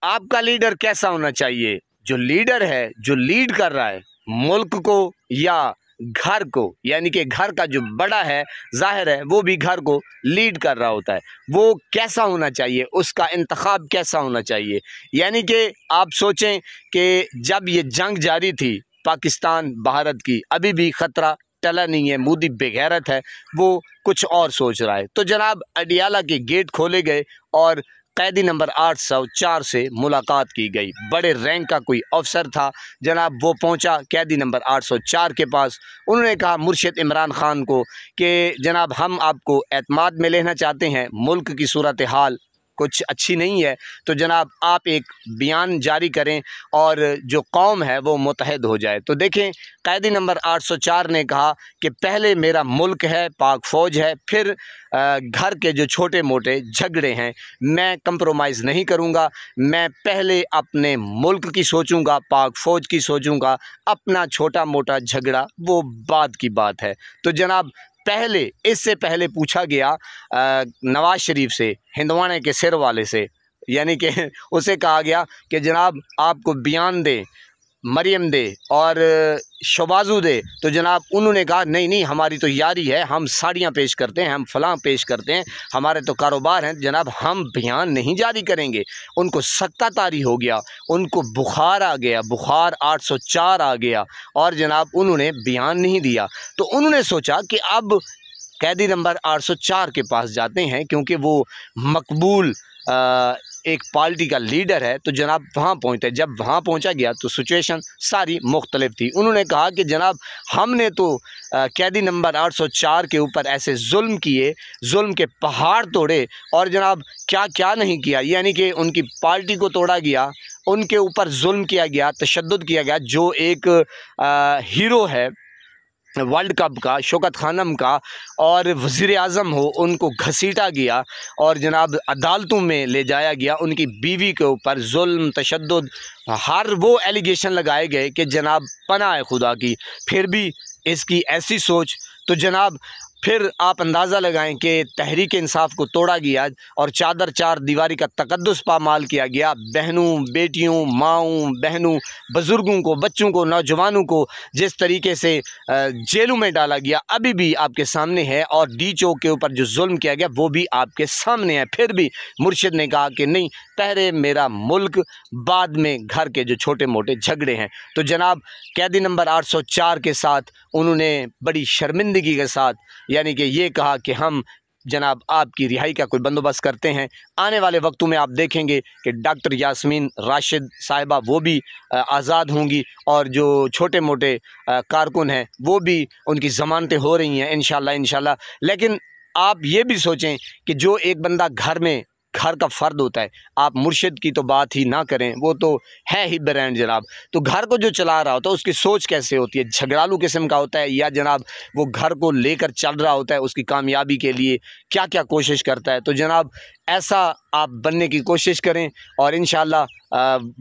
आपका लीडर कैसा होना चाहिए? जो लीडर है, जो लीड कर रहा है मुल्क को या घर को, यानी कि घर का जो बड़ा है, जाहिर है वो भी घर को लीड कर रहा होता है। वो कैसा होना चाहिए, उसका इंतखाब कैसा होना चाहिए। यानी कि आप सोचें कि जब ये जंग जारी थी पाकिस्तान भारत की, अभी भी ख़तरा टला नहीं है, मोदी बेगैरत है, वो कुछ और सोच रहा है। तो जनाब अडियाला के गेट खोले गए और कैदी नंबर 804 से मुलाकात की गई। बड़े रैंक का कोई अफसर था जनाब, वो पहुंचा कैदी नंबर 804 के पास। उन्होंने कहा मुर्शिद इमरान खान को कि जनाब हम आपको एतमाद में लेना चाहते हैं, मुल्क की सूरत हाल कुछ अच्छी नहीं है, तो जनाब आप एक बयान जारी करें और जो कौम है वो मुत्तहद हो जाए। तो देखें कैदी नंबर 804 ने कहा कि पहले मेरा मुल्क है, पाक फ़ौज है, फिर घर के जो छोटे मोटे झगड़े हैं मैं कंप्रोमाइज़ नहीं करूंगा। मैं पहले अपने मुल्क की सोचूंगा, पाक फ़ौज की सोचूंगा, अपना छोटा मोटा झगड़ा वो बाद की बात है। तो जनाब पहले, इससे पहले पूछा गया नवाज शरीफ से, हिंदवाने के सिर वाले से, यानी कि उसे कहा गया कि जनाब आपको बयान दे, मरियम दे और शबाजू दे। तो जनाब उन्होंने कहा नहीं नहीं, हमारी तो यारी है, हम साड़ियाँ पेश करते हैं, हम फलां पेश करते हैं, हमारे तो कारोबार हैं, जनाब हम बयान नहीं जारी करेंगे। उनको सख्ता तारी हो गया, उनको बुखार आ गया, बुखार 804 आ गया और जनाब उन्होंने बयान नहीं दिया। तो उन्होंने सोचा कि अब कैदी नंबर 804 के पास जाते हैं, क्योंकि वो मकबूल एक पार्टी का लीडर है। तो जनाब वहाँ पहुँचते, जब वहाँ पहुँचा गया तो सिचुएशन सारी मुख्तलिफ थी। उन्होंने कहा कि जनाब हमने तो कैदी नंबर 804 के ऊपर ऐसे जुल्म किए, जुल्म के पहाड़ तोड़े और जनाब क्या क्या नहीं किया, यानी कि उनकी पार्टी को तोड़ा गया, उनके ऊपर जुल्म किया गया, तशद्दुद किया गया। जो एक हीरो है वर्ल्ड कप का, शौकत खानम का, और वज़ीर आज़म हो, उनको घसीटा गया और जनाब अदालतों में ले जाया गया। उनकी बीवी के ऊपर जुल्म, तशद्दुद, हर वो एलिगेशन लगाए गए कि जनाब पनाह है खुदा की, फिर भी इसकी ऐसी सोच। तो जनाब फिर आप अंदाज़ा लगाएं कि तहरीक इंसाफ को तोड़ा गया और चादर चार दीवारी का तकद्दुस पामाल किया गया। बहनों, बेटियों, माँओं, बहनों, बुज़ुर्गों को, बच्चों को, नौजवानों को जिस तरीके से जेलों में डाला गया अभी भी आपके सामने है, और डी चौक के ऊपर जो जुल्म किया गया वो भी आपके सामने है। फिर भी मुर्शिद ने कहा कि नहीं, पहले मेरा मुल्क, बाद में घर के जो छोटे मोटे झगड़े हैं। तो जनाब कैदी नंबर 804 के साथ उन्होंने बड़ी शर्मिंदगी के साथ, यानी कि ये कहा कि हम जनाब आपकी रिहाई का कोई बंदोबस्त करते हैं। आने वाले वक्तों में आप देखेंगे कि डॉक्टर यास्मीन राशिद साहिबा वो भी आज़ाद होंगी और जो छोटे मोटे कारकुन हैं वो भी, उनकी ज़मानतें हो रही हैं इंशाल्लाह। लेकिन आप ये भी सोचें कि जो एक बंदा घर का फ़र्द होता है, आप मुर्शिद की तो बात ही ना करें, वो तो है ही ब्रांड जनाब। तो घर को जो चला रहा होता है उसकी सोच कैसे होती है, झगड़ालू किस्म का होता है या जनाब वो घर को लेकर चल रहा होता है, उसकी कामयाबी के लिए क्या क्या कोशिश करता है। तो जनाब ऐसा आप बनने की कोशिश करें और इंशाल्लाह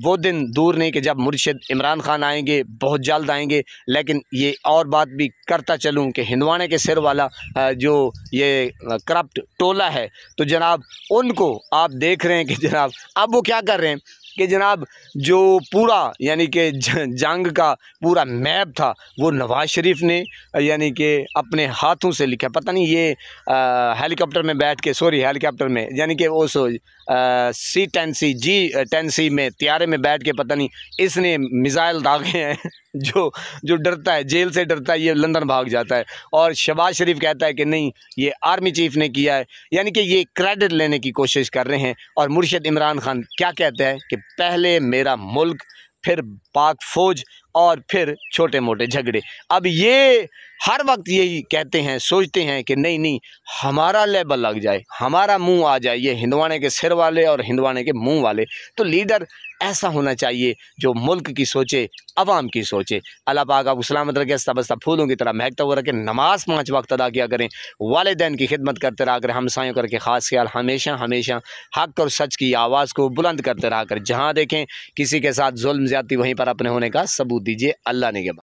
वो दिन दूर नहीं कि जब मुर्शिद इमरान खान आएंगे, बहुत जल्द आएंगे। लेकिन ये और बात भी करता चलूँ कि हिंदवाने के सिर वाला जो ये करप्ट टोला है, तो जनाब उनको आप देख रहे हैं कि जनाब अब वो क्या कर रहे हैं कि जनाब जो पूरा, यानी कि जंग का पूरा मैप था वो नवाज शरीफ ने यानी कि अपने हाथों से लिखा। पता नहीं ये हेलीकॉप्टर में बैठ के, हेलीकॉप्टर में, यानी कि वो C-10C G-10C में त्यारे में बैठ के पता नहीं इसने मिसाइल दागे हैं जो डरता है, जेल से डरता है, ये लंदन भाग जाता है। और शहबाज शरीफ कहता है कि नहीं, ये आर्मी चीफ ने किया है, यानी कि ये क्रेडिट लेने की कोशिश कर रहे हैं। और मुर्शिद इमरान खान क्या कहता है कि पहले मेरा मुल्क, फिर पाक फ़ौज और फिर छोटे मोटे झगड़े। अब ये हर वक्त यही कहते हैं, सोचते हैं कि नहीं नहीं, हमारा लेबल लग जाए, हमारा मुंह आ जाए, ये हिंदवाने के सिर वाले और हिंदवाने के मुंह वाले। तो लीडर ऐसा होना चाहिए जो मुल्क की सोचे, अवाम की सोचे। अल्लाह पाक आपको सलामत रखे, सबस्ता फूलों की तरह महकता हुआ रखे। नमाज 5 वक्त अदा किया करें, वालिदैन की खिदमत करते रहा करें, हमसायों करके ख़ास ख्याल हमेशा हमेशा हक़ और सच की आवाज़ को बुलंद करते रहा करें। जहाँ देखें किसी के साथ जुल्म ज़्यादती, वहीं पर अपने होने का सबूत दीजिए। अल्लाह ने